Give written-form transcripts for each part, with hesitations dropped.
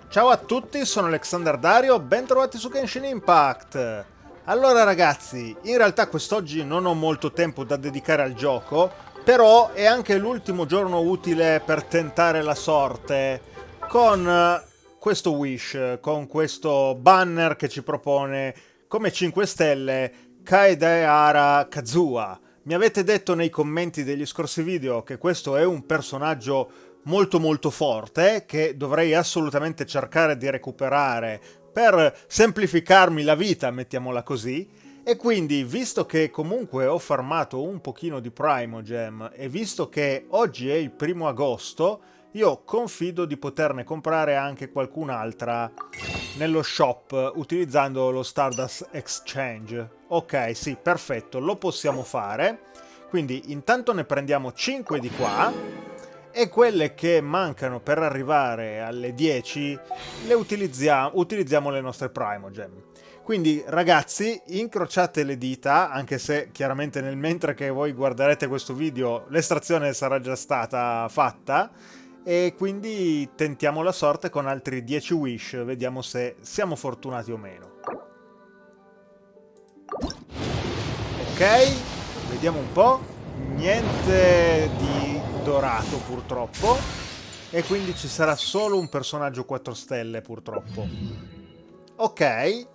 Ciao a tutti, sono Alexander Dario, bentrovati su GENSHIN IMPACT. Allora ragazzi, in realtà quest'oggi non ho molto tempo da dedicare al gioco, però è anche l'ultimo giorno utile per tentare la sorte con questo wish, con questo banner che ci propone come 5 stelle Kaedehara Kazuha. Mi avete detto nei commenti degli scorsi video che questo è un personaggio molto forte che dovrei assolutamente cercare di recuperare per semplificarmi la vita, mettiamola così. E quindi, visto che comunque ho farmato un pochino di Primogem e visto che oggi è il 1° agosto, io confido di poterne comprare anche qualcun'altra nello shop utilizzando lo Stardust Exchange. Ok, sì, perfetto, lo possiamo fare. Quindi intanto ne prendiamo 5 di qua e quelle che mancano per arrivare alle 10 le utilizziamo le nostre Primogem. Quindi ragazzi, incrociate le dita, anche se chiaramente nel mentre che voi guarderete questo video l'estrazione sarà già stata fatta, e quindi tentiamo la sorte con altri 10 wish, vediamo se siamo fortunati o meno. Ok, vediamo un po', niente di dorato purtroppo, e quindi ci sarà solo un personaggio 4 stelle purtroppo. Ok,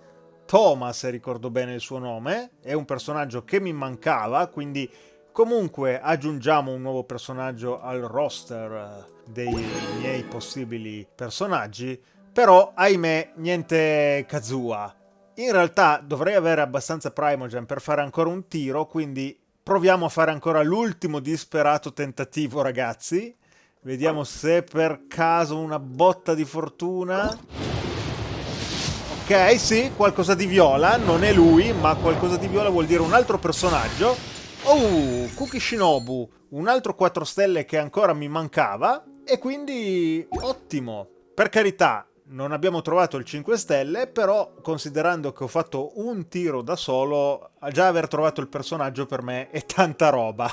Thomas, se ricordo bene il suo nome, è un personaggio che mi mancava, quindi comunque aggiungiamo un nuovo personaggio al roster dei miei possibili personaggi, però ahimè niente Kazuha. In realtà dovrei avere abbastanza Primogen per fare ancora un tiro, quindi proviamo a fare ancora l'ultimo disperato tentativo, ragazzi. Vediamo se per caso una botta di fortuna. Ok, sì, qualcosa di viola, non è lui, ma qualcosa di viola vuol dire un altro personaggio. Oh, Kuki Shinobu, un altro 4 stelle che ancora mi mancava, e quindi ottimo. Per carità, non abbiamo trovato il 5 stelle, però considerando che ho fatto un tiro da solo, già aver trovato il personaggio per me è tanta roba.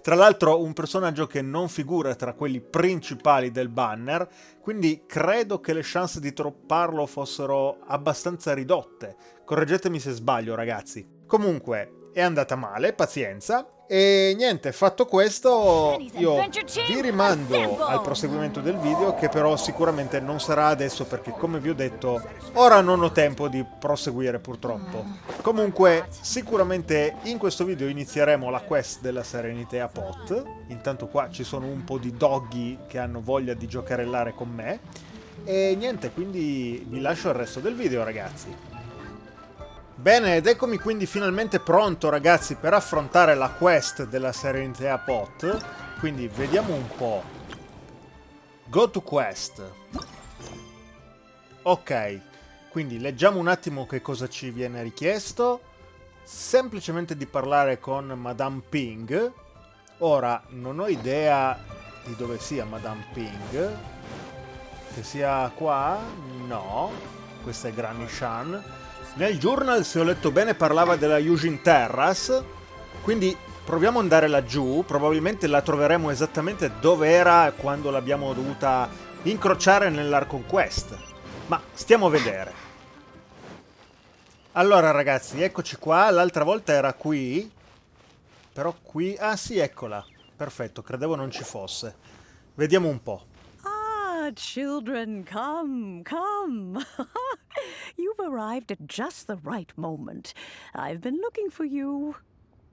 Tra l'altro un personaggio che non figura tra quelli principali del banner, quindi credo che le chance di tropparlo fossero abbastanza ridotte. Correggetemi se sbaglio, ragazzi. Comunque, è andata male, pazienza. E niente, fatto questo, io vi rimando al proseguimento del video, che però sicuramente non sarà adesso perché, come vi ho detto, ora non ho tempo di proseguire purtroppo. Comunque, sicuramente in questo video inizieremo la quest della Serenitea Pot. Intanto qua ci sono un po' di doggy che hanno voglia di giocarellare con me. E niente, quindi vi lascio il resto del video, ragazzi. Bene, ed eccomi quindi finalmente pronto, ragazzi, per affrontare la quest della Serenitea Pot. Quindi vediamo un po'. Go to quest. Ok, quindi leggiamo un attimo che cosa ci viene richiesto. Semplicemente di parlare con Madame Ping. Ora, non ho idea di dove sia Madame Ping. Che sia qua? No. Questa è Granny Shan. Nel journal, se ho letto bene, parlava della Yujin Terrace, quindi proviamo ad andare laggiù, probabilmente la troveremo esattamente dove era quando l'abbiamo dovuta incrociare nell'Archon Quest, ma stiamo a vedere. Allora ragazzi, eccoci qua, l'altra volta era qui, però qui... ah sì, eccola, perfetto, credevo non ci fosse. Vediamo un po'. Ah, children, come, come. You've arrived at just the right moment. I've been looking for you.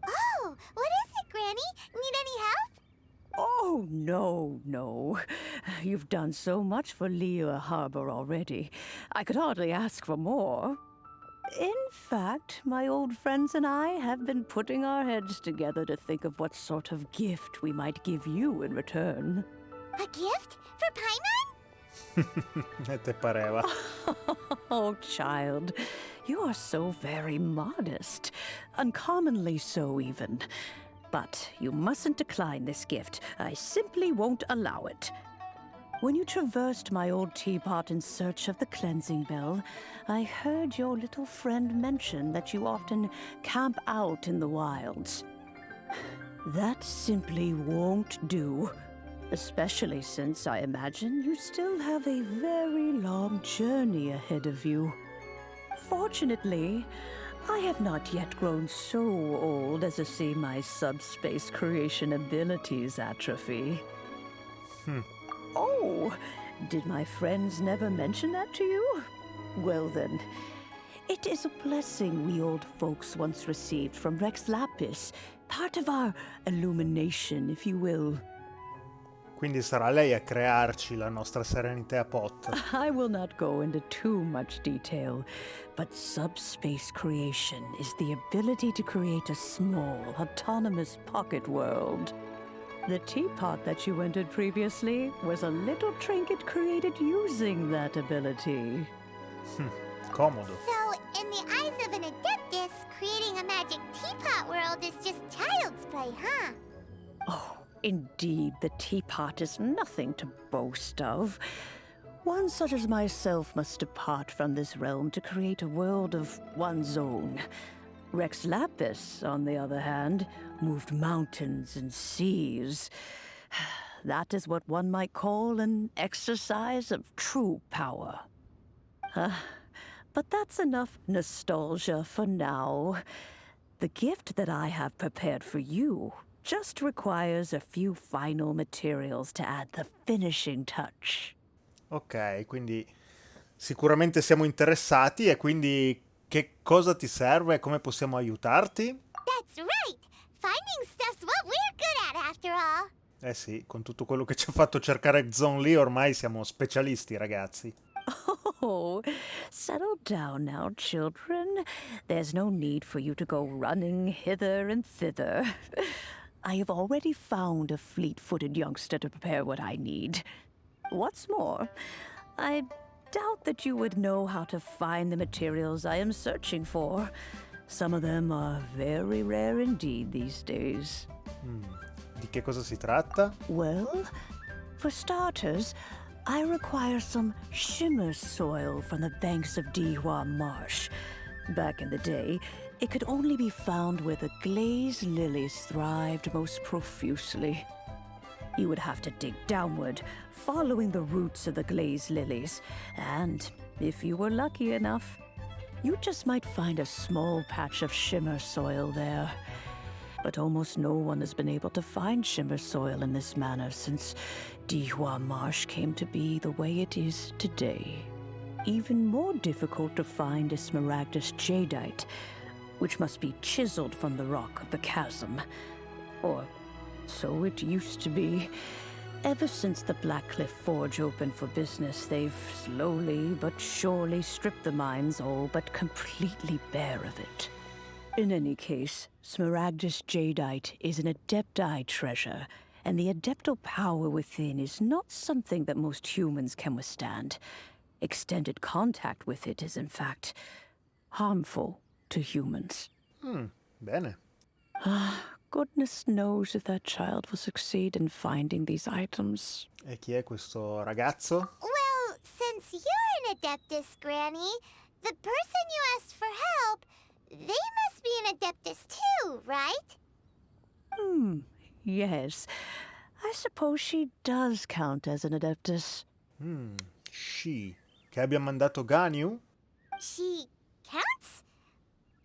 Oh, what is it, Granny? Need any help? Oh, no. You've done so much for Liyue Harbor already. I could hardly ask for more. In fact, my old friends and I have been putting our heads together to think of what sort of gift we might give you in return. A gift? For Paimon? E te pareva. Oh, child, you are so very modest. Uncommonly so, even. But you mustn't decline this gift. I simply won't allow it. When you traversed my old teapot in search of the cleansing bell, I heard your little friend mention that you often camp out in the wilds. That simply won't do. Especially since I imagine you still have a very long journey ahead of you. Fortunately, I have not yet grown so old as to see my subspace creation abilities atrophy. Oh, did my friends never mention that to you? Well then, it is a blessing we old folks once received from Rex Lapis, part of our illumination, if you will. Quindi sarà lei a crearci la nostra Serenitea Pot. I will not go into too much detail, but subspace creation is the ability to create a small, autonomous pocket world. The teapot that you entered previously was a little trinket created using that ability. Comodo. So, in the eyes of an adeptus, creating a magic teapot world is just child's play, huh? Oh, indeed, the teapot is nothing to boast of. One such as myself must depart from this realm to create a world of one's own. Rex Lapis, on the other hand, moved mountains and seas. That is what one might call an exercise of true power. But that's enough nostalgia for now. The gift that I have prepared for you just requires a few final materials to add the finishing touch. Ok, quindi sicuramente siamo interessati e quindi che cosa ti serve e come possiamo aiutarti? That's right! Finding stuff's what we're good at, after all. Eh sì, con tutto quello che ci ha fatto cercare Zon Lee ormai siamo specialisti, ragazzi. Oh, settle down now, children. There's no need for you to go running hither and thither. I have already found a fleet-footed youngster to prepare what I need. What's more, I doubt that you would know how to find the materials I am searching for. Some of them are very rare indeed these days. Di che cosa si tratta? Well, for starters, I require some shimmer soil from the banks of Dihua Marsh. Back in the day, it could only be found where the glazed lilies thrived most profusely. You would have to dig downward, following the roots of the glazed lilies, and if you were lucky enough, you just might find a small patch of shimmer soil there. But almost no one has been able to find shimmer soil in this manner since Dihua Marsh came to be the way it is today. Even more difficult to find is smaragdus jadeite, which must be chiseled from the rock of the chasm. Or so it used to be. Ever since the Blackcliff Forge opened for business, they've slowly but surely stripped the mines all but completely bare of it. In any case, smaragdus jadeite is an adepti treasure, and the adeptal power within is not something that most humans can withstand. Extended contact with it is, in fact, harmful to humans. Bene. Goodness knows if that child will succeed in finding these items. E chi è questo ragazzo? Well, since you're an adeptus, Granny, the person you asked for help, they must be an adeptus too, right? Yes. I suppose she does count as an adeptus. She. Che abbia mandato Ganyu? She counts?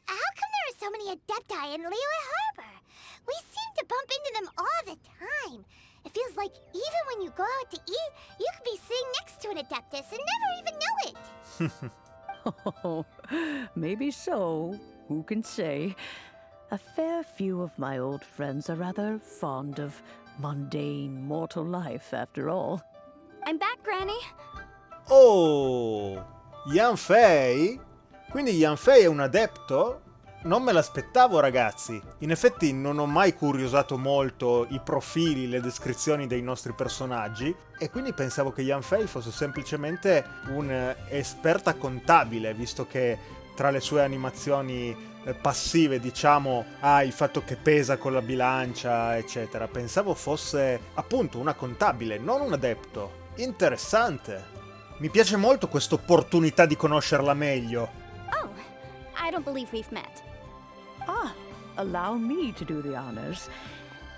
How come there are so many adepti in Liyue Harbor? We seem to bump into them all the time. It feels like even when you go out to eat, you could be sitting next to an adeptus and never even know it. Oh, maybe so. Who can say? A fair few of my old friends are rather fond of mundane mortal life, after all. I'm back, Granny. Oh! Yanfei? Quindi Yanfei è un adepto? Non me l'aspettavo, ragazzi. In effetti non ho mai curiosato molto i profili, le descrizioni dei nostri personaggi e quindi pensavo che Yanfei fosse semplicemente un'esperta contabile, visto che tra le sue animazioni passive, diciamo, ha il fatto che pesa con la bilancia, eccetera. Pensavo fosse appunto una contabile, non un adepto. Interessante. Mi piace molto questa opportunità di conoscerla meglio. Oh, I don't believe we've met. Allow me to do the honors.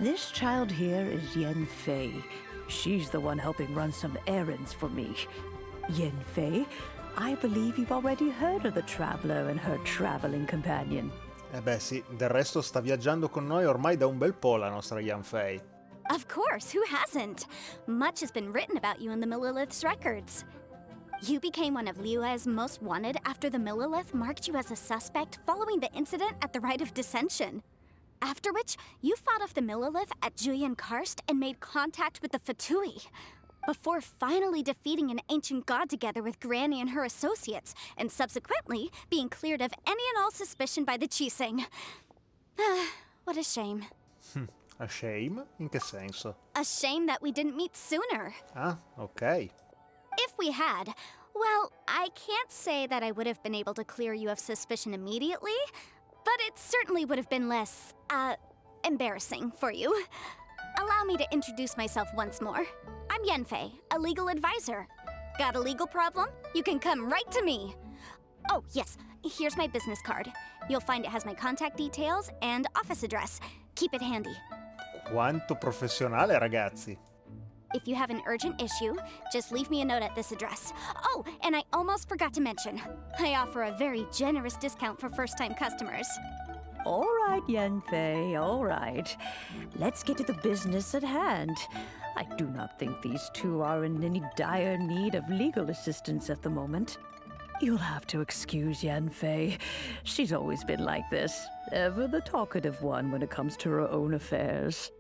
This child here is Yanfei. She's the one helping run some errands for me. Yanfei, I believe you've already heard of the traveler and her traveling companion. Eh beh sì, del resto sta viaggiando con noi ormai da un bel po' la nostra Yanfei. Of course, who hasn't? Much has been written about you in the Millilith's records. You became one of Liyue's most wanted after the Millilith marked you as a suspect following the incident at the Rite of Dissension. After which, you fought off the Millilith at Julian Karst and made contact with the Fatui, before finally defeating an ancient god together with Granny and her associates, and subsequently being cleared of any and all suspicion by the Qixing. What a shame. A shame? In che senso? A shame that we didn't meet sooner. Ah, ok. If we had, well, I can't say that I would have been able to clear you of suspicion immediately, but it certainly would have been less, embarrassing for you. Allow me to introduce myself once more. I'm Yanfei, a legal advisor. Got a legal problem? You can come right to me. Oh, yes, here's my business card. You'll find it has my contact details and office address. Keep it handy. Quanto professionale, ragazzi. If you have an urgent issue, just leave me a note at this address. Oh, and I almost forgot to mention, I offer a very generous discount for first-time customers. All right, Yanfei, all right. Let's get to the business at hand. I do not think these two are in any dire need of legal assistance at the moment. You'll have to excuse Yanfei. She's always been like this, ever the talkative one when it comes to her own affairs.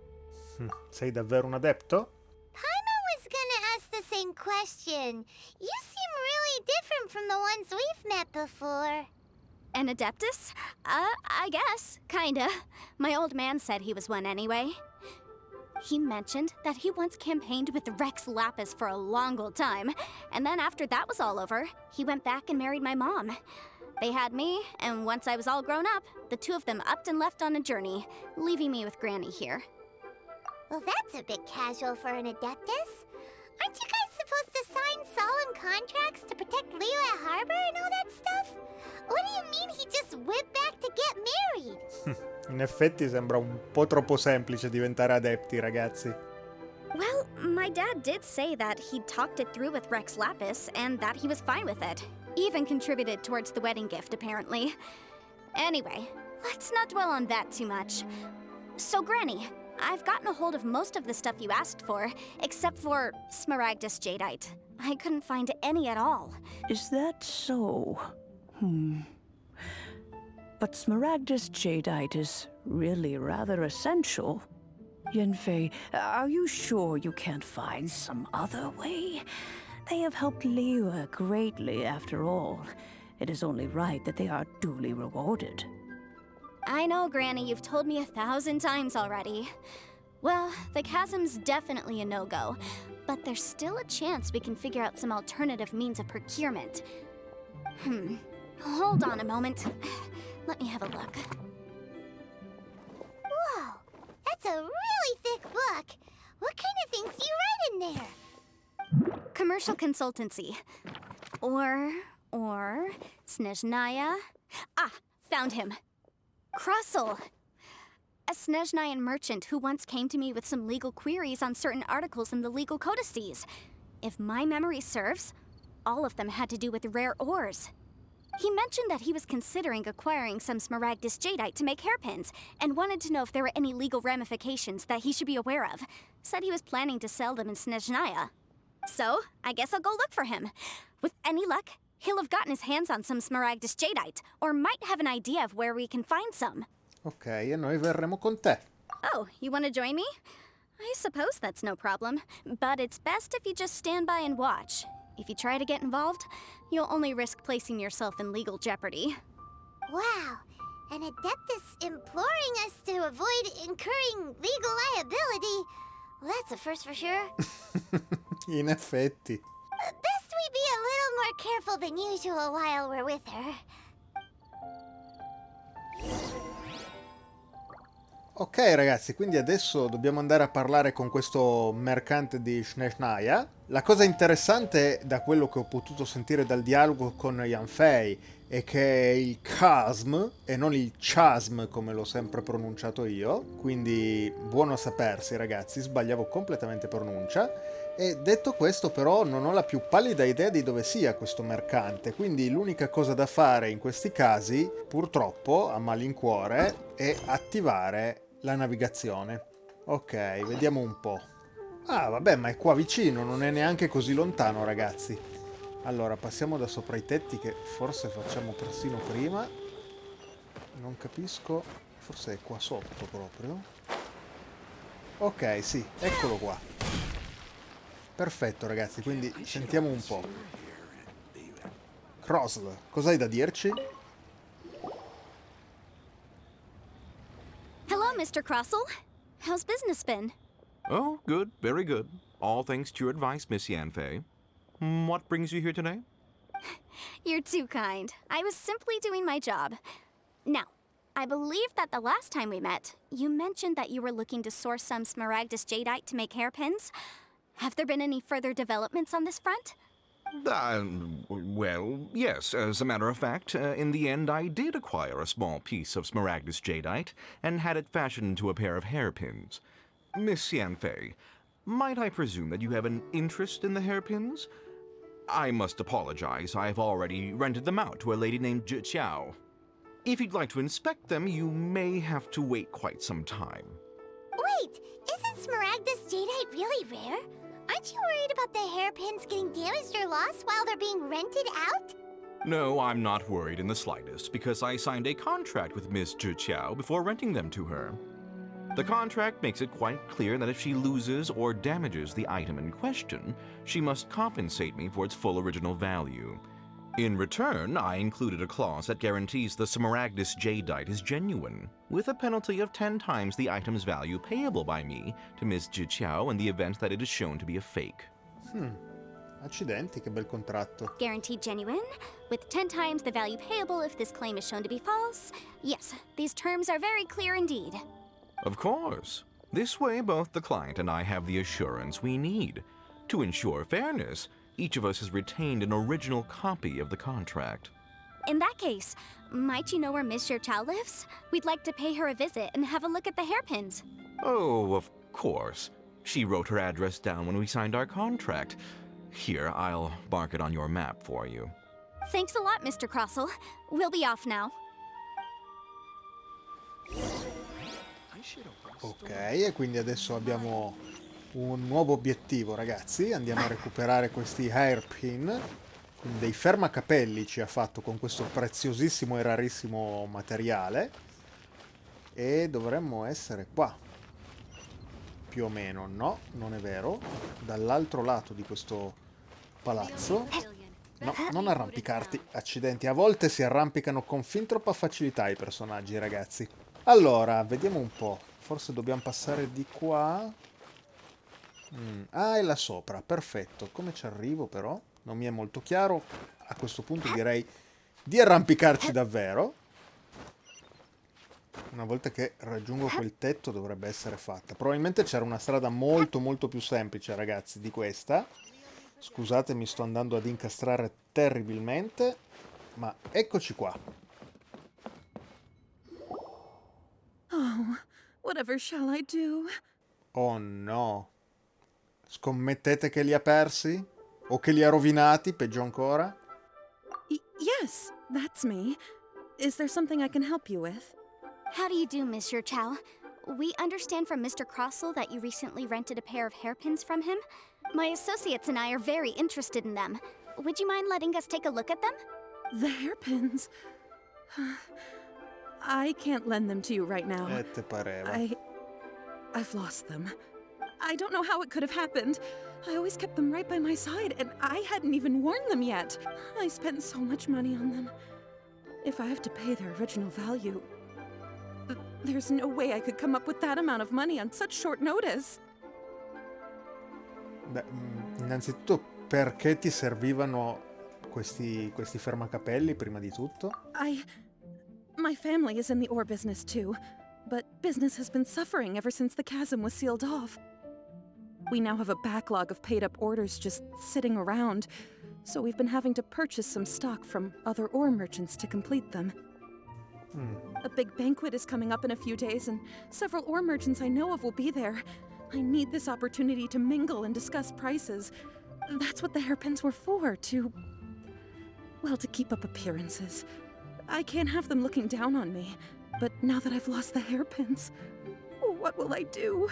Sei davvero un adepto? Paimon was gonna ask the same question. You seem really different from the ones we've met before. An adeptus? I guess, kinda. My old man said he was one anyway. He mentioned that he once campaigned with Rex Lapis for a long old time, and then after that was all over, he went back and married my mom. They had me, and once I was all grown up, the two of them upped and left on a journey, leaving me with Granny here. Well, that's a bit casual for an adeptus. Aren't you guys supposed to sign solemn contracts to protect Liyue Harbor and all that stuff? What do you mean he just went back to get married? In effetti sembra un po' troppo semplice diventare adepti, ragazzi. Well, my dad did say that he'd talked it through with Rex Lapis and that he was fine with it. Even contributed towards the wedding gift, apparently. Anyway, let's not dwell on that too much. So, Granny, I've gotten a hold of most of the stuff you asked for, except for Smaragdus Jadeite. I couldn't find any at all. Is that so? But Smaragdus Jadeite is really rather essential. Yanfei, are you sure you can't find some other way? They have helped Liyue greatly, after all. It is only right that they are duly rewarded. I know, Granny, you've told me 1,000 times already. Well, the chasm's definitely a no-go, but there's still a chance we can figure out some alternative means of procurement. Hold on a moment. Let me have a look. Whoa, that's a really thick book. What kind of things do you write in there? Commercial consultancy. Or, Snezhnaya. Ah, found him. Krosl. A Snezhnayan merchant who once came to me with some legal queries on certain articles in the legal codices. If my memory serves, all of them had to do with rare ores. He mentioned that he was considering acquiring some Smaragdus Jadeite to make hairpins, and wanted to know if there were any legal ramifications that he should be aware of. Said he was planning to sell them in Snezhnaya. So, I guess I'll go look for him. With any luck, he'll have gotten his hands on some Smaragdus Jadeite, or might have an idea of where we can find some. Ok, e noi verremo con te. Oh, you want to join me? I suppose that's no problem, but it's best if you just stand by and watch. If you try to get involved, you'll only risk placing yourself in legal jeopardy. Wow, an adeptus imploring us to avoid incurring legal liability. Well, that's a first for sure. In effetti. Best we be a little more careful than usual while we're with her. Ok ragazzi, quindi adesso dobbiamo andare a parlare con questo mercante di Snezhnaya. La cosa interessante da quello che ho potuto sentire dal dialogo con Yanfei è che è il chasm e non il chasm come l'ho sempre pronunciato io, quindi buono a sapersi ragazzi, sbagliavo completamente pronuncia. E detto questo, però, non ho la più pallida idea di dove sia questo mercante, quindi l'unica cosa da fare in questi casi, purtroppo, a malincuore, è attivare la navigazione. Ok, vediamo un po'. Ah, vabbè, ma è qua vicino, non è neanche così lontano, ragazzi. Allora, passiamo da sopra i tetti, che forse facciamo persino prima. Non capisco, forse è qua sotto proprio. Ok, sì, eccolo qua. Perfetto, ragazzi, quindi sentiamo un po'. Krosl, cos'hai da dirci? Hello, Mr. Krosl. How's business been? Oh, good, very good. All thanks to your advice, Miss Yanfei. What brings you here today? You're too kind. I was simply doing my job. Now, I believe that the last time we met, you mentioned that you were looking to source some smaragdus jadeite to make hairpins. Have there been any further developments on this front? Well, yes, as a matter of fact, in the end I did acquire a small piece of smaragdus jadeite and had it fashioned into a pair of hairpins. Miss Yanfei, might I presume that you have an interest in the hairpins? I must apologize, I've already rented them out to a lady named Zhiqiao. If you'd like to inspect them, you may have to wait quite some time. Wait, isn't smaragdus jadeite really rare? Aren't you worried about the hairpins getting damaged or lost while they're being rented out? No, I'm not worried in the slightest, because I signed a contract with Miss Zhiqiao before renting them to her. The contract makes it quite clear that if she loses or damages the item in question, she must compensate me for its full original value. In return, I included a clause that guarantees the smaragdus jadeite is genuine, with a penalty of 10 times the item's value payable by me to Miss Zhiqiao in the event that it is shown to be a fake. Accidenti, che bel contratto. Guaranteed genuine, with 10 times the value payable if this claim is shown to be false. Yes, these terms are very clear indeed. Of course. This way, both the client and I have the assurance we need. To ensure fairness, each of us has retained an original copy of the contract. In that case, might you know where Miss Zhiqiao lives? We'd like to pay her a visit and have a look at the hairpins. Oh, of course. She wrote her address down when we signed our contract. Here, I'll mark it on your map for you. Thanks a lot, Mr. Krosl. We'll be off now. Ok, e quindi adesso abbiamo un nuovo obiettivo, ragazzi. Andiamo a recuperare questi hairpin, quindi dei fermacapelli ci ha fatto con questo preziosissimo e rarissimo materiale, e dovremmo essere qua più o meno. No, non è vero, dall'altro lato di questo palazzo. No, non arrampicarti, accidenti, a volte si arrampicano con fin troppa facilità i personaggi, ragazzi. Allora, vediamo un po', forse dobbiamo passare di qua. Ah, è là sopra, perfetto. Come ci arrivo però? Non mi è molto chiaro. A questo punto direi di arrampicarci davvero. Una volta che raggiungo quel tetto dovrebbe essere fatta. Probabilmente c'era una strada molto molto più semplice, ragazzi, di questa. Scusate, mi sto andando ad incastrare terribilmente, ma eccoci qua. Oh, whatever shall I do? Oh no. Scommettete che li ha persi? O che li ha rovinati, peggio ancora? Yes, that's me. Is there something I can help you with? How do you do, Miss Zhiqiao? We understand from Mr. Krosl that you recently rented a pair of hairpins from him. My associates and I are very interested in them. Would you mind letting us take a look at them? The hairpins. I can't lend them to you right now. Te pareva. I've lost them. I don't know how it could have happened. I always kept them right by my side, and I hadn't even worn them yet. I spent so much money on them. If I have to pay their original value, there's no way I could come up with that amount of money on such short notice. Beh, innanzitutto, perché ti servivano questi fermacapelli prima di tutto? My family is in the ore business too, but business has been suffering ever since the chasm was sealed off. We now have a backlog of paid-up orders just sitting around, so we've been having to purchase some stock from other ore merchants to complete them. A big banquet is coming up in a few days, and several ore merchants I know of will be there. I need this opportunity to mingle and discuss prices. That's what the hairpins were for, well, to keep up appearances. I can't have them looking down on me. But now that I've lost the hairpins, what will I do?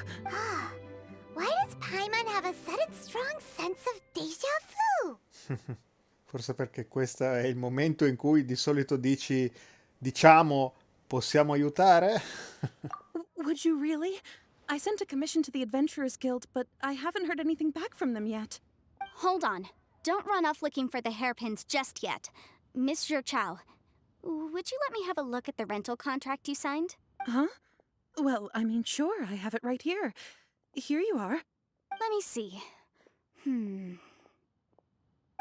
Why does Paimon have a sudden strong sense of déjà vu? Forse perché questo è il momento in cui di solito diciamo, possiamo aiutare? Would you really? I sent a commission to the Adventurers Guild, but I haven't heard anything back from them yet. Hold on. Don't run off looking for the hairpins just yet. Miss Zhiqiao, would you let me have a look at the rental contract you signed? Huh? Well, I mean, sure, I have it right here. Here you are. Let me see.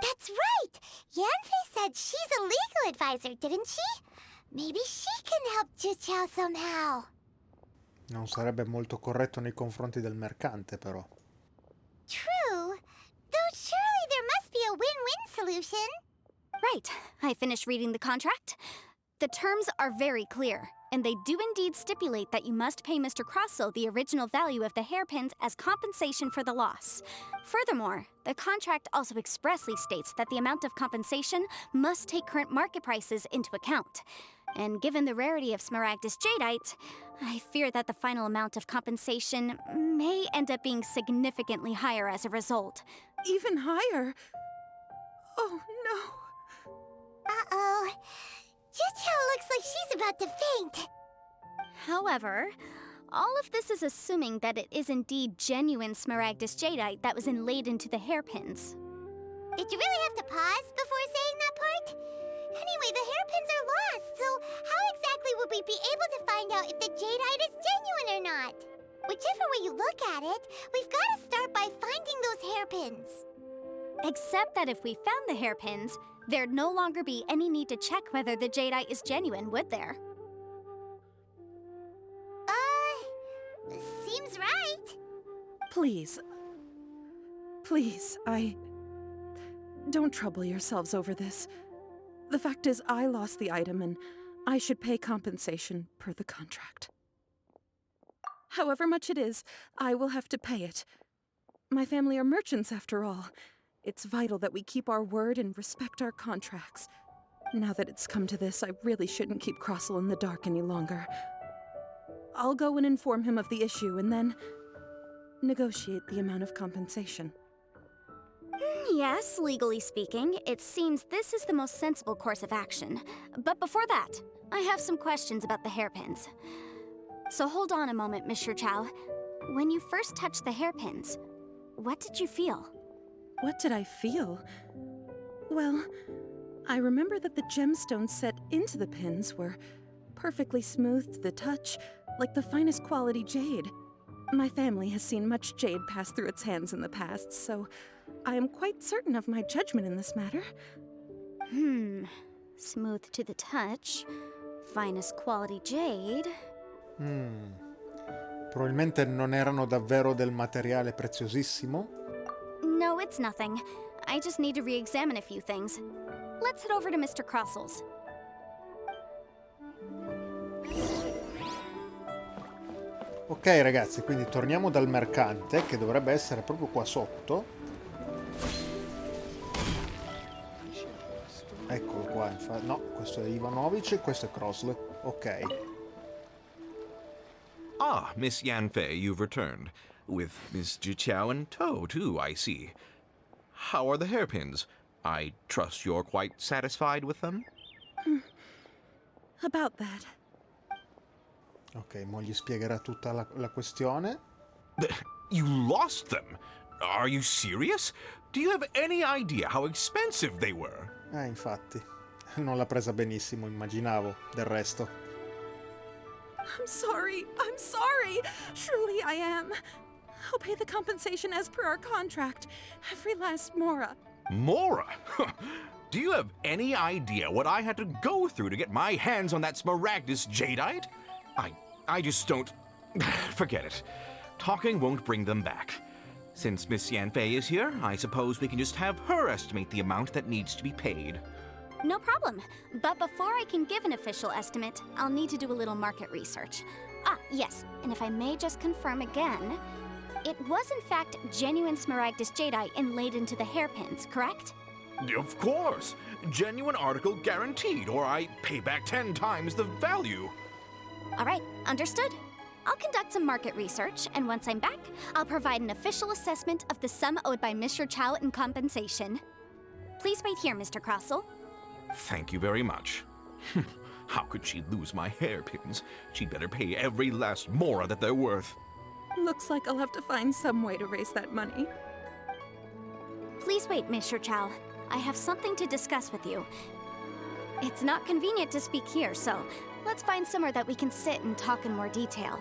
That's right! Yanfei said she's a legal advisor, didn't she? Maybe she can help Zhiqiao somehow. Non sarebbe molto corretto nei confronti del mercante, però. True. Though surely there must be a win-win solution. Right. I finished reading the contract. The terms are very clear, and they do indeed stipulate that you must pay Mr. Krosl the original value of the hairpins as compensation for the loss. Furthermore, the contract also expressly states that the amount of compensation must take current market prices into account. And given the rarity of Smaragdus jadeite, I fear that the final amount of compensation may end up being significantly higher as a result. Even higher? Oh, no. Uh-oh. Zhiqiao looks like she's about to faint. However, all of this is assuming that it is indeed genuine Smaragdus jadeite that was inlaid into the hairpins. Did you really have to pause before saying that part? Anyway, the hairpins are lost, so how exactly would we be able to find out if the jadeite is genuine or not? Whichever way you look at it, we've got to start by finding those hairpins. Except that if we found the hairpins, there'd no longer be any need to check whether the jadeite is genuine, would there? Seems right. Please, don't trouble yourselves over this. The fact is, I lost the item and I should pay compensation per the contract. However much it is, I will have to pay it. My family are merchants, after all. It's vital that we keep our word and respect our contracts. Now that it's come to this, I really shouldn't keep Krosl in the dark any longer. I'll go and inform him of the issue and then negotiate the amount of compensation. Yes, legally speaking, it seems this is the most sensible course of action. But before that, I have some questions about the hairpins. So hold on a moment, Miss Zhiqiao. When you first touched the hairpins, what did you feel? What did I feel? Well, I remember that the gemstones set into the pins were perfectly smooth to the touch, like the finest quality jade. My family has seen much jade pass through its hands in the past, so I am quite certain of my judgment in this matter. Smooth to the touch, finest quality jade. Probabilmente non erano davvero del materiale preziosissimo. No, it's nothing. I just need to re-examine a few things. Let's head over to Mr. Krosl's. Ok ragazzi, quindi torniamo dal mercante, che dovrebbe essere proprio qua sotto. Eccolo qua, no, questo è Ivanovic e questo è Krosl. Ok. Ah, Miss Yanfei, you've returned. With Miss Zhiqiao in tow, too, I see. How are the hairpins? I trust you're quite satisfied with them? About that. Ok, mo gli spiegherà tutta la questione. You lost them? Are you serious? Do you have any idea how expensive they were? Infatti, non l'ha presa benissimo, immaginavo, del resto. I'm sorry. Truly I am. I'll pay the compensation as per our contract. Every last mora. Mora? Do you have any idea what I had to go through to get my hands on that Smaragdus jadeite? I just don't... Forget it. Talking won't bring them back. Since Miss Yanfei is here, I suppose we can just have her estimate the amount that needs to be paid. No problem. But before I can give an official estimate, I'll need to do a little market research. Yes, and if I may just confirm again, It was in fact genuine smaragdus jadeite inlaid into the hairpins, correct? Of course! Genuine article guaranteed, or I pay back 10 times the value. All right, understood. I'll conduct some market research, and once I'm back, I'll provide an official assessment of the sum owed by Mr. Zhiqiao in compensation. Please wait here, Mr. Krosl. Thank you very much. How could she lose my hairpins? She'd better pay every last mora that they're worth. Looks like I'll have to find some way to raise that money. Please wait, Mr. Zhiqiao. I have something to discuss with you. It's not convenient to speak here, so let's find somewhere that we can sit and talk in more detail.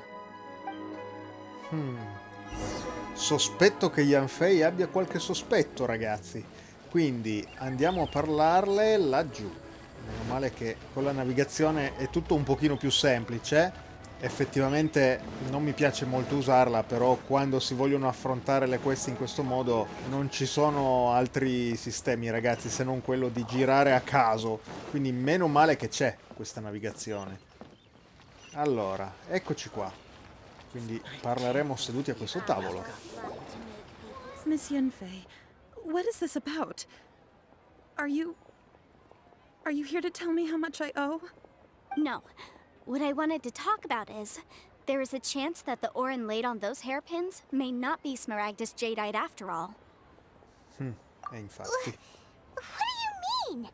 Sospetto che Yanfei abbia qualche sospetto, ragazzi. Quindi andiamo a parlarle laggiù. Meno male che con la navigazione è tutto un pochino più semplice. Effettivamente non mi piace molto usarla, però quando si vogliono affrontare le quest in questo modo non ci sono altri sistemi, ragazzi, se non quello di girare a caso. Quindi meno male che c'è questa navigazione. Allora, eccoci qua. Quindi parleremo seduti a questo tavolo. Miss Yanfei, what is this about? Are you here to tell me how much I owe? No. What I wanted to talk about is, there is a chance that the ore inlaid on those hairpins may not be smaragdus jadeite after all. E infatti. What do you mean?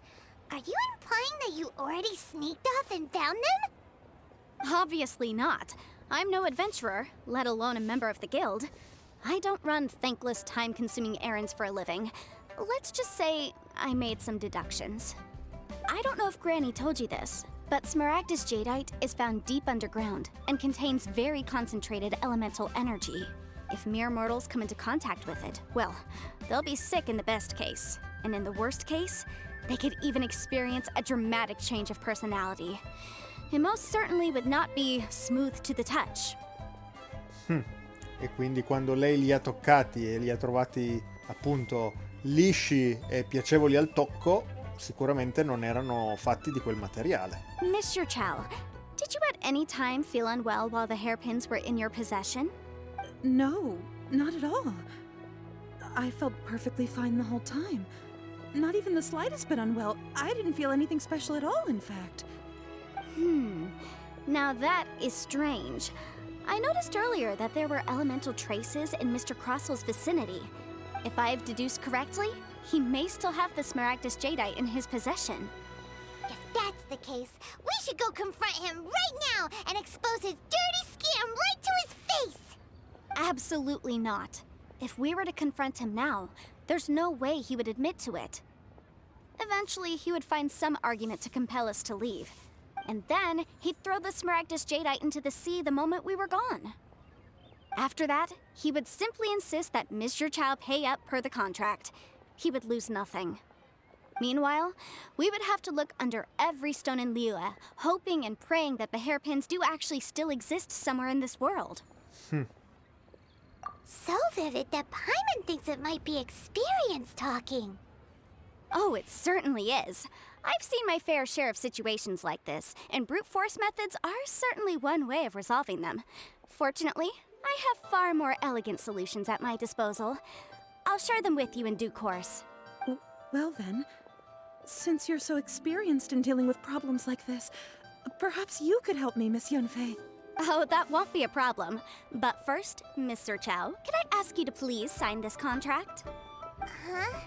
Are you implying that you already sneaked off and found them? Obviously not. I'm no adventurer, let alone a member of the guild. I don't run thankless, time-consuming errands for a living. Let's just say I made some deductions. I don't know if Granny told you this, but smaragdus jadeite is found deep underground and contains very concentrated elemental energy. If mere mortals come into contact with it, well, they'll be sick in the best case. And in the worst case, they could even experience a dramatic change of personality. It most certainly would not be smooth to the touch. E quindi quando lei li ha toccati e li ha trovati appunto lisci e piacevoli al tocco, sicuramente non erano fatti di quel materiale. Mr. Zhiqiao, did you at any time feel unwell while the hairpins were in your possession? No, not at all. I felt perfectly fine the whole time. Not even the slightest bit unwell. I didn't feel anything special at all, in fact. Now that is strange. I noticed earlier that there were elemental traces in Mr. Krosl's vicinity. If I've deduced correctly, he may still have the smaragdus jadeite in his possession. If that's the case, we should go confront him right now and expose his dirty scam right to his face! Absolutely not. If we were to confront him now, there's no way he would admit to it. Eventually, he would find some argument to compel us to leave. And then, he'd throw the smaragdus jadeite into the sea the moment we were gone. After that, he would simply insist that Mr. Zhiqiao pay up per the contract. He would lose nothing. Meanwhile, we would have to look under every stone in Liyue, hoping and praying that the hairpins do actually still exist somewhere in this world. So vivid that Paimon thinks it might be experience talking. Oh, it certainly is. I've seen my fair share of situations like this, and brute force methods are certainly one way of resolving them. Fortunately, I have far more elegant solutions at my disposal. I'll share them with you in due course. Well then, since you're so experienced in dealing with problems like this, perhaps you could help me, Miss Yanfei. Oh, that won't be a problem. But first, Mr. Zhiqiao, can I ask you to please sign this contract? Huh?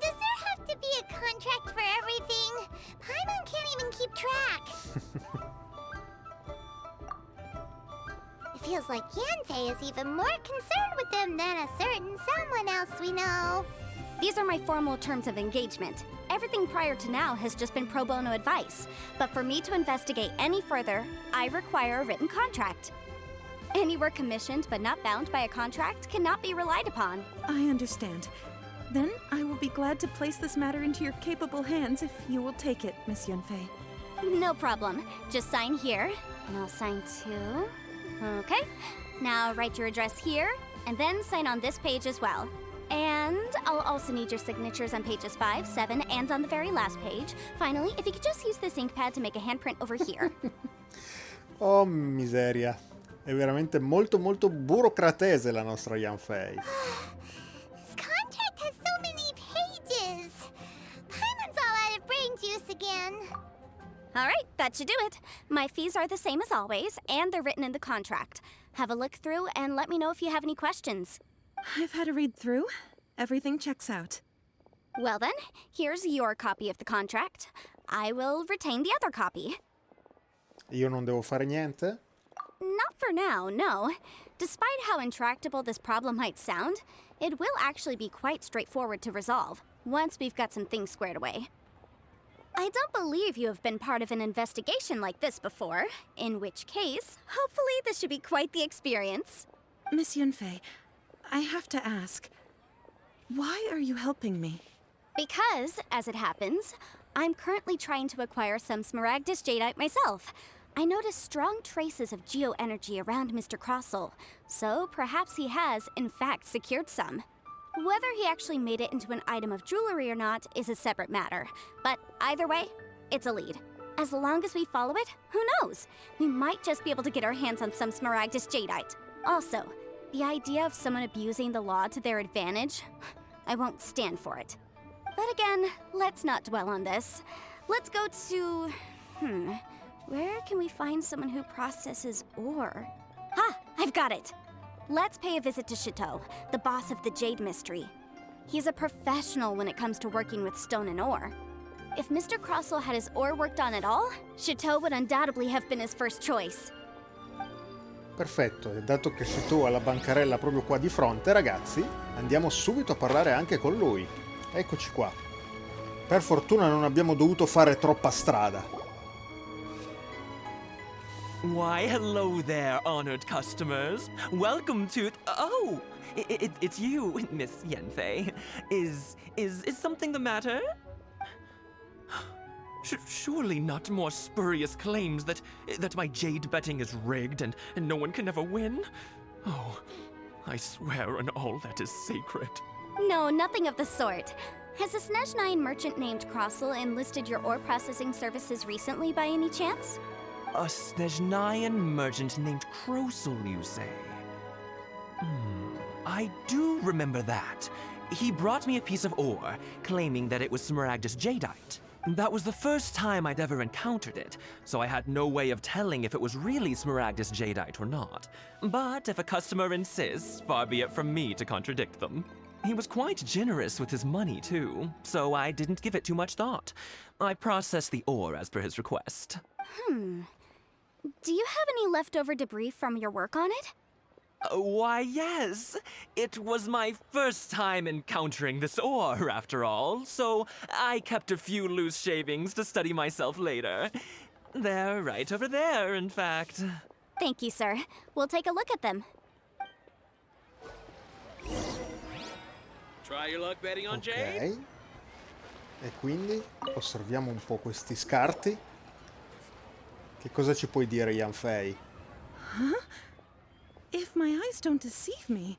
Does there have to be a contract for everything? Paimon can't even keep track. It feels like Yanfei is even more concerned with them than a certain someone else we know. These are my formal terms of engagement. Everything prior to now has just been pro bono advice. But for me to investigate any further, I require a written contract. Any work commissioned but not bound by a contract cannot be relied upon. I understand. Then I will be glad to place this matter into your capable hands if you will take it, Miss Yanfei. No problem. Just sign here, and I'll sign too. Okay. Now write your address here, and then sign on this page as well. And I'll also need your signatures on pages 5, 7, and on the very last page. Finally, if you could just use this ink pad to make a handprint over here. Oh, miseria. È veramente molto molto burocratese la nostra Yanfei. This contract has so many pages. Paimon's all out of brain juice again. All right, that should do it. My fees are the same as always, and they're written in the contract. Have a look through and let me know if you have any questions. I've had a read through. Everything checks out. Well then, here's your copy of the contract. I will retain the other copy. Io non devo fare niente? Not for now, no. Despite how intractable this problem might sound, it will actually be quite straightforward to resolve, once we've got some things squared away. I don't believe you have been part of an investigation like this before, in which case, hopefully this should be quite the experience. Miss Yanfei, I have to ask, why are you helping me? Because, as it happens, I'm currently trying to acquire some Smaragdus Jadeite myself. I noticed strong traces of geo-energy around Mr. Krosl, so perhaps he has, in fact, secured some. Whether he actually made it into an item of jewelry or not is a separate matter, but either way, it's a lead. As long as we follow it, who knows? We might just be able to get our hands on some Smaragdus Jadeite. Also, the idea of someone abusing the law to their advantage, I won't stand for it. But again, let's not dwell on this. Let's go to... where can we find someone who processes ore? I've got it! Let's pay a visit to Shitou, the boss of the Jade Mystery. He's a professional when it comes to working with stone and ore. If Mr. Krosl had his ore worked on at all, Shitou would undoubtedly have been his first choice. Perfetto, e dato che Shitou ha la bancarella proprio qua di fronte, ragazzi, andiamo subito a parlare anche con lui. Eccoci qua. Per fortuna non abbiamo dovuto fare troppa strada. Why, hello there, honored customers. Welcome to... Oh, it's you, Miss Yanfei. Is something the matter? Surely not more spurious claims that my jade betting is rigged and no one can ever win? Oh, I swear on all that is sacred. No, nothing of the sort. Has a Snezhnyan merchant named Krosl enlisted your ore processing services recently by any chance? A Snezhnyan merchant named Krosl, you say? I do remember that. He brought me a piece of ore, claiming that it was Smaragdus Jadeite. That was the first time I'd ever encountered it, so I had no way of telling if it was really Smaragdus Jadeite or not. But if a customer insists, far be it from me to contradict them. He was quite generous with his money, too, so I didn't give it too much thought. I processed the ore as per his request. Do you have any leftover debris from your work on it? Why, yes. It was my first time encountering this ore, after all, so I kept a few loose shavings to study myself later. They're right over there, in fact. Thank you, sir. We'll take a look at them. Try your luck betting on Jade? Ok. E quindi osserviamo un po' questi scarti. Che cosa ci puoi dire, Yanfei? If my eyes don't deceive me,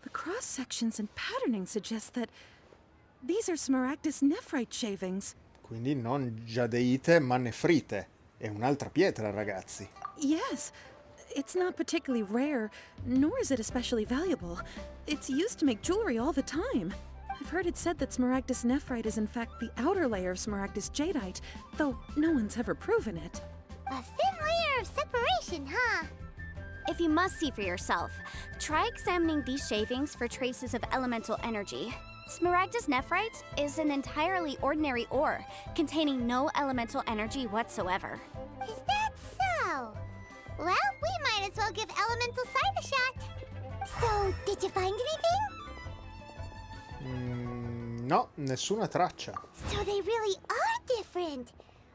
the cross-sections and patterning suggest that these are Smaragdus nephrite shavings. Quindi non giadeite, ma nefrite. È un'altra pietra, ragazzi. Yes, it's not particularly rare, nor is it especially valuable. It's used to make jewelry all the time. I've heard it said that Smaragdus nephrite is in fact the outer layer of Smaragdus Jadeite, though no one's ever proven it. A thin layer of separation, huh? If you must see for yourself, try examining these shavings for traces of elemental energy. Smaragdus nephrite is an entirely ordinary ore, containing no elemental energy whatsoever. Is that so? Well, we might as well give elemental side a shot. So, did you find anything? No, nessuna traccia. So they really are different.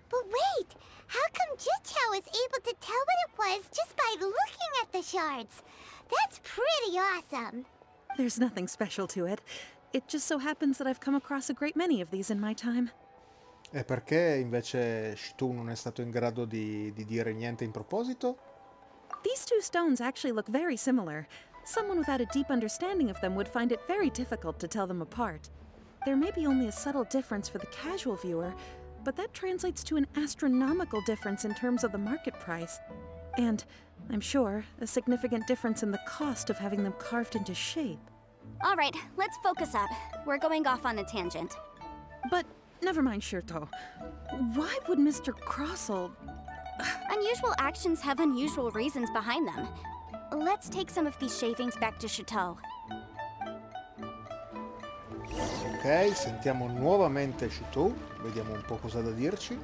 But wait, how come Zhiqiao was able to tell what it was just by looking at the shards? That's pretty awesome. There's nothing special to it. It just so happens that I've come across a great many of these in my time. E perché invece Shitou non è stato in grado di dire niente in proposito? These two stones actually look very similar. Someone without a deep understanding of them would find it very difficult to tell them apart. There may be only a subtle difference for the casual viewer, but that translates to an astronomical difference in terms of the market price. And, I'm sure, a significant difference in the cost of having them carved into shape. All right, let's focus up. We're going off on a tangent. But never mind, Shitou. Why would Mr. Krosl... Unusual actions have unusual reasons behind them. Let's take some of these shavings back to Shitou. Ok, sentiamo nuovamente Shitou, vediamo un po' cosa ha da dirci.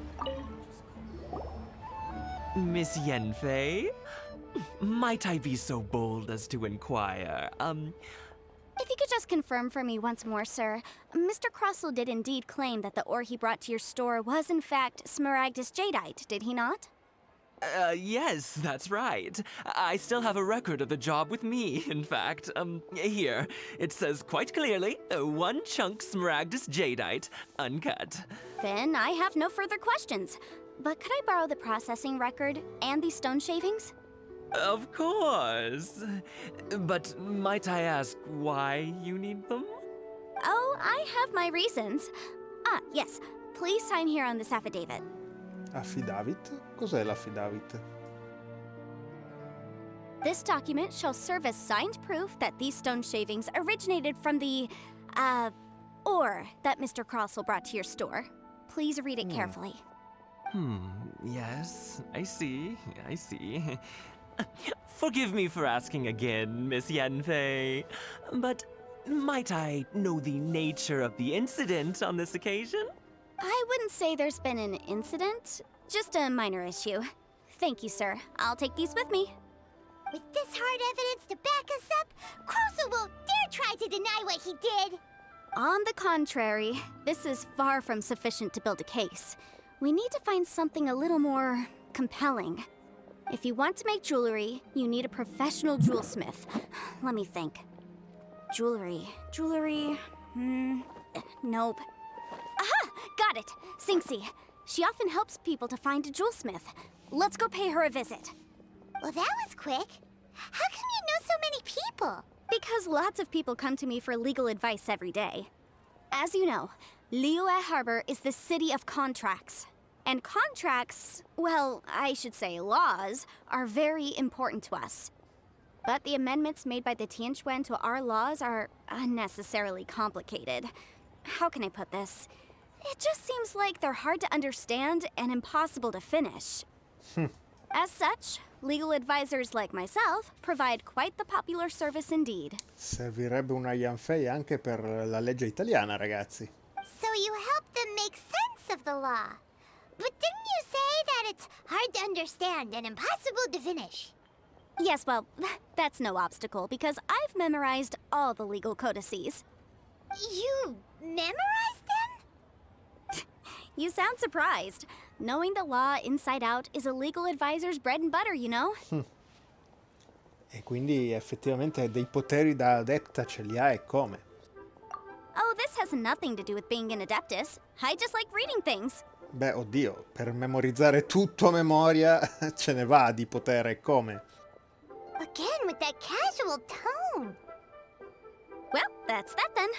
Miss Yanfei? Might I be so bold as to inquire, If you could just confirm for me once more, sir. Mr. Krosl did indeed claim that the ore he brought to your store was in fact smaragdus jadeite, did he not? Yes, that's right. I still have a record of the job with me, in fact. Here. It says quite clearly, 1 chunk smaragdus jadeite, uncut. Then I have no further questions. But could I borrow the processing record and these stone shavings? Of course. But might I ask why you need them? Oh, I have my reasons. Ah, yes. Please sign here on this affidavit. Affidavit? Cos'è l'affidavit? This document shall serve as signed proof that these stone shavings originated from the, ore that Mr. Krosl brought to your store. Please read it carefully. Yes, I see. Forgive me for asking again, Miss Yanfei, but might I know the nature of the incident on this occasion? I wouldn't say there's been an incident, just a minor issue. Thank you, sir. I'll take these with me. With this hard evidence to back us up, Krosl won't dare try to deny what he did. On the contrary, this is far from sufficient to build a case. We need to find something a little more compelling. If you want to make jewelry, you need a professional jewelsmith. Let me think. Jewelry. Nope. Aha! Got it! Xingxi. She often helps people to find a jewelsmith. Let's go pay her a visit. Well, that was quick. How come you know so many people? Because lots of people come to me for legal advice every day. As you know, Liyue Harbor is the city of contracts. And contracts, well, I should say laws, are very important to us. But the amendments made by the Tianquan to our laws are unnecessarily complicated. How can I put this? It just seems like they're hard to understand and impossible to finish. As such, legal advisors like myself provide quite the popular service indeed. Servirebbe una Yanfei anche per la legge italiana, ragazzi. So you help them make sense of the law. But didn't you say that it's hard to understand and impossible to finish? Yes, well, that's no obstacle because I've memorized all the legal codices. You memorized them? You sound surprised. Knowing the law inside out is a legal advisor's bread and butter, you know? E quindi effettivamente dei poteri da adepta ce li ha e come? Oh, this has nothing to do with being an adeptus. I just like reading things. Beh, oddio, per memorizzare tutto a memoria ce ne va di potere e come? Again with that casual tone. Well, that's that then.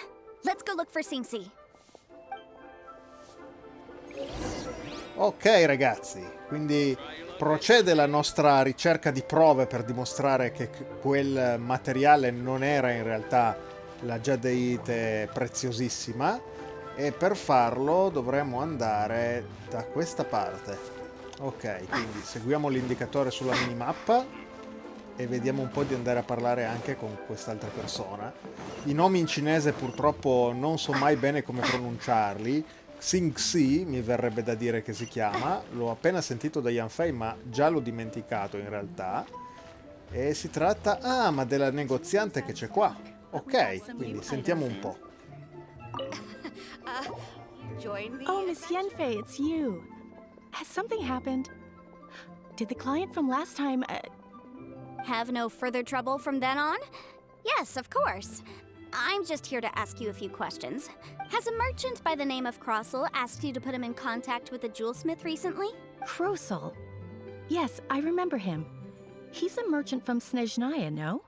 Let's go look for Xingxi. Ok ragazzi, quindi procede la nostra ricerca di prove per dimostrare che quel materiale non era in realtà la jadeite preziosissima e per farlo dovremo andare da questa parte. Ok, quindi seguiamo l'indicatore sulla minimappa e vediamo un po' di andare a parlare anche con quest'altra persona. I nomi in cinese purtroppo non so mai bene come pronunciarli. Xingxi mi verrebbe da dire che si chiama, l'ho appena sentito da Yanfei ma già l'ho dimenticato in realtà. E si tratta, ma della negoziante che c'è qua. Ok, quindi sentiamo un po'. Oh, Miss Yanfei, it's you. Has something happened? Did the client from last time... Have no further trouble from then on? Yes, of course. I'm just here to ask you a few questions. Has a merchant by the name of Krosl asked you to put him in contact with a jewelsmith recently? Krosl? Yes, I remember him. He's a merchant from Snezhnaya, no?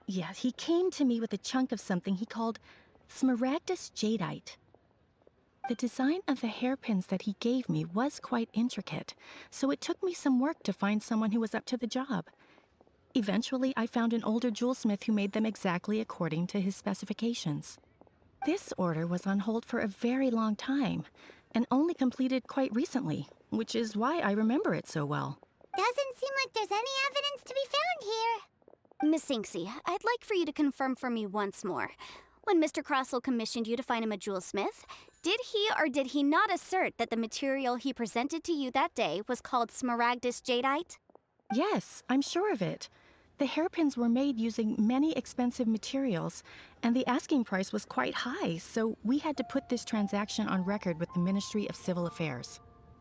Yes, he came to me with a chunk of something he called smaragdus jadeite. The design of the hairpins that he gave me was quite intricate, so it took me some work to find someone who was up to the job. Eventually, I found an older jewelsmith who made them exactly according to his specifications. This order was on hold for a very long time, and only completed quite recently, which is why I remember it so well. Doesn't seem like there's any evidence to be found here. Miss Xingxi, I'd like for you to confirm for me once more. When Mr. Krosl commissioned you to find him a jewelsmith, did he or did he not assert that the material he presented to you that day was called smaragdus jadeite? Yes, I'm sure of it. The hairpins were made using many expensive materials, and the asking price was quite high, so we had to put this transaction on record with the Ministry of Civil Affairs.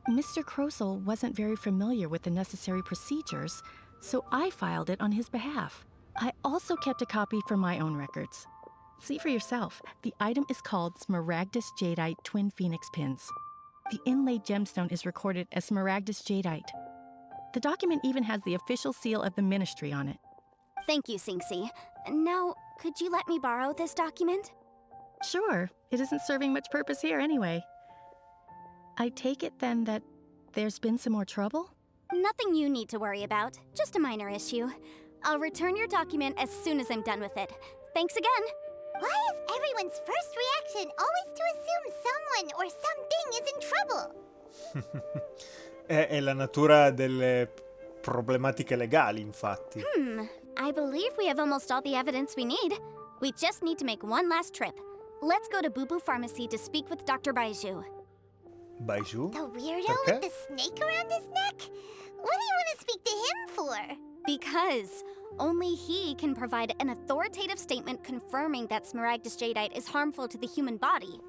Mr. Krosl wasn't very familiar with the necessary procedures, so I filed it on his behalf. I also kept a copy for my own records. See for yourself, the item is called Smaragdus Jadeite Twin Phoenix Pins. The inlaid gemstone is recorded as Smaragdus Jadeite. The document even has the official seal of the ministry on it. Thank you, Xingxi. Now, could you let me borrow this document? Sure, it isn't serving much purpose here anyway. I take it then that there's been some more trouble? Nothing you need to worry about, just a minor issue. I'll return your document as soon as I'm done with it. Thanks again! Why is everyone's first reaction always to assume someone or something is in trouble? È la natura delle problematiche legali, infatti. I believe we have almost all the evidence we need. We just need to make one last trip. Let's go to Bubu Pharmacy to speak with Dr. Baiju. Baiju? The weirdo Perché? with the snake around his neck? What do you want to speak to him for? Because only he can provide an authoritative statement confirming that smaragdus jadeite is harmful to the human body.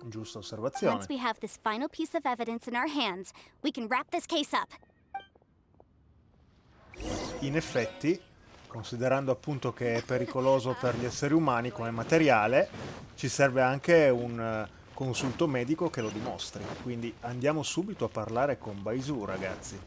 Giusta osservazione. Once we have this final piece of evidence in our hands, we can wrap this case up. In effetti, considerando appunto che è pericoloso per gli esseri umani come materiale, ci serve anche un consulto medico che lo dimostri. Quindi andiamo subito a parlare con Baiju, ragazzi.